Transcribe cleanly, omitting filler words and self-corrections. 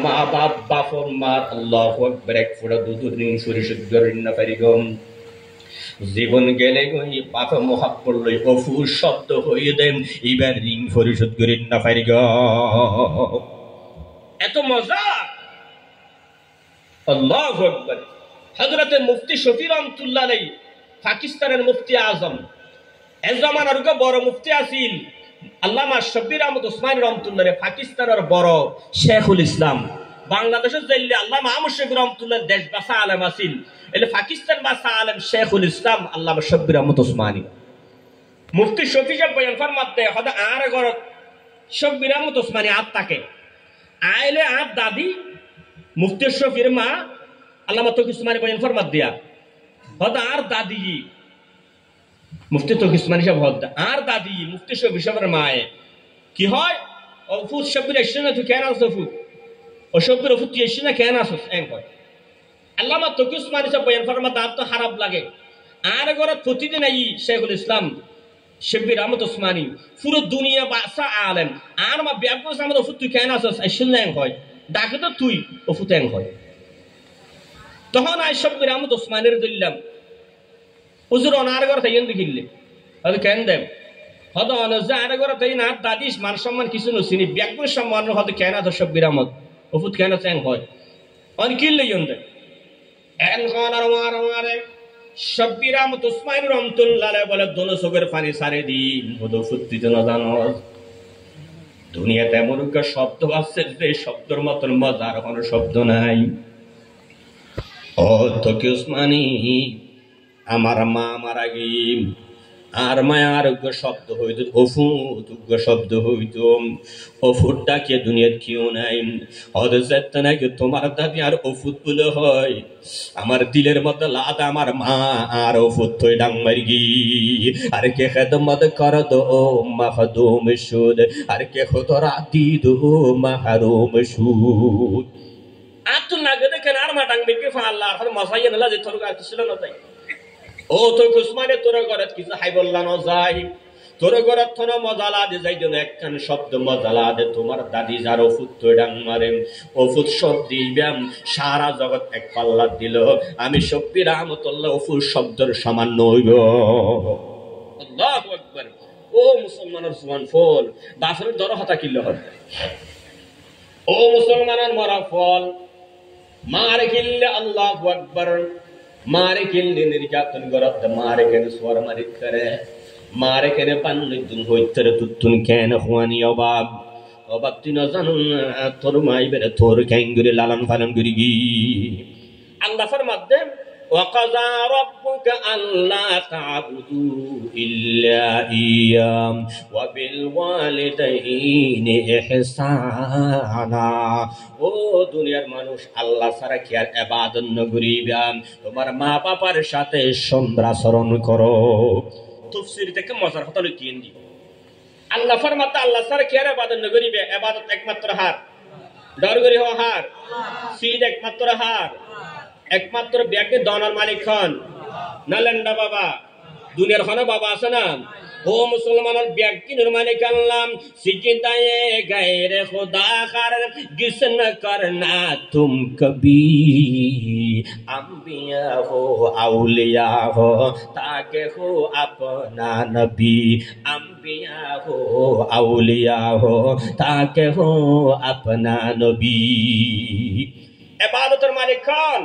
মা বাপ বাপর মার আল্লাহু আকবার এক ফোঁটা দুধ ঋণ পরিশোধ করেন না পারি গো জীবন গেলে গই বাপা মহাপ্পর লই অফু শব্দ হয়ে দেন এবার ঋণ পরিশোধ করেন না পারি গো এত মজা আল্লাহু আকবার হযরতে মুফতি শফি রহমাতুল্লাহ আলাইহি পাকিস্তানের মুফতি আজম এই জামানার বড় মুফতি আছেন আল্লামা শব্বির আহমদ ওসমানী রহমাতুল্লাহ পাকিস্তানের বড় শেখুল ইসলাম বাংলাদেশের জেলে আল্লামা আহমদ শফি রহমাতুল্লাহ দেশ বাসা আলেম আছেন এলে পাকিস্তান বাসা আলেম শেখুল ইসলাম আল্লামা শব্বির আহমদ ওসমানী মুফতি শফি সাহেব বয়ান ফরমাতে হদা আর গর শব্বির আহমদ ওসমানী আত তাকে আইলে আত দাদি মুফতি শফির মা আল্লামা তকি ওসমানী বয়ান ফরমাত দিয়া হদা আর দাদি মুফতি তকি ওসমানী সাহেব হদা আর দাদি মুফতি শফি সাহেবের মায়ে কি হয় অফুত শব্বির এসে না তুই কেন আসো ফুত ও শব্বির অফুত তুই এসে না কেন আসো এন কয় আল্লামা তকি ওসমানী সাহেব বয়ান ফরমাত আর তো খারাপ লাগে আর গরত প্রতিদিন আই শেখুল ইসলাম শব্বির আহমদ ওসমানী পুরো দুনিয়া বাসা আলেম আর মা ব্যাপক আমাদের অফুত তুই কেন আসো এসে না কয় ডাকে তো তুই অফুত এন কয় তখন আই শব্বির আহমদ ওসমানীর দিলাম হুজুর অনার ঘর তাইন দেখিলে হয়তো কেন দেব হয়তো অনজা আর ঘর তাই না দাদিস মান সম্মান কিছু নছিনি ব্যাকুল সম্মান হয়তো কেন তো শব্বির আহমদ অফুত কেন চ্যাং হয় অন কিনলে দেব এন খন আর মারে শব্বির আহমদ ওসমানী রহমাতুল্লাহ আলাইহি বলে দোনো চোখের পানি সারে দিন হদো ফুত্তি তো না জানো দুনিয়াতে এমন একটা শব্দ আছে যে শব্দের মতন মজার কোনো শব্দ নাই ও তকি ওসমানী আমার মা মারা গিয়ে আর মায়ার শব্দ হইত অফুত শব্দ হইত অফুট ডাকিয়ে দুনিয়ার কেউ নাই অদে নাকি তোমার দাবি আর অফুত বলে হয় আমার দিলের মধ্যে লাদ আমার মা আর অফুত থই ডাং মারি গি আর কে খেদমত কর দো মাহদুম সুদ আর কে খতরা দি দো মাহরুম সুদ আতুল নাগে দেখেন আর মা ডাং মিকে ফা আল্লাহ আর মশাইয়া না যে তোর কাছে ছিল না তাই ও তো উসমানে তোর ঘরে কিছু হাই বললা না যাই তোর ঘরে থন মজালা দে যাই জন্য একখান শব্দ মজালা দে তোমার দাদি যার ওফুত তো ডাং মারে ওফুত শব্দ দিবাম সারা জগৎ এক পাল্লা দিল আমি শব্বির রহমাতুল্লাহ ওফুত শব্দের সামান্য হইব আল্লাহু আকবার ও মুসলমানের সুবহান ফল বাফের দর হতা কিল্ল হবে ও মুসলমানের মরা ফল মারে কিল্লে আল্লাহু আকবার मारे किल्ले निर्यातन गरत मारे केन स्वर मारित करे मारे केन पान्नुद्दुन होइतर तुत्तुन केन हुआनी अबाब तिन जानन तोर माई बेरे तोर केंगुरे लालन पालन गुरिगी अल्लाह फरमाते وقضى ربك ألا تعبدوا إلا إياه وبالوالدين إحسانا ও দুনিয়ার মানুষ আল্লাহ ছাড়া কি আর ইবাদত নগরিবা তোমার মা বাবার সাথে সুন্দর আচরণ করো তাফসীর থেকে মজার কথা লিখিয়ে দি আল্লাহ ফরমাতে আল্লাহ ছাড়া কি আর ইবাদত নগরিবা ইবাদত একমাত্র হার ডর করি হো হার সিদ একমাত্র হার একমাত্র ব্যাগে দনার মালিক খান নালন্দা বাবা দুনিয়ার খানা বাবা আছে না ও মুসলমানের ব্যাগ কিনুর মালিক আল্লাহ সিজদায়ে গায়রে খুদা খার गिसन करना तुम कभी अंबिया हो औलिया हो ताके हो अपना नबी अंबिया हो औलिया हो ताके हो अपना नबी इबादतेर मालिक खान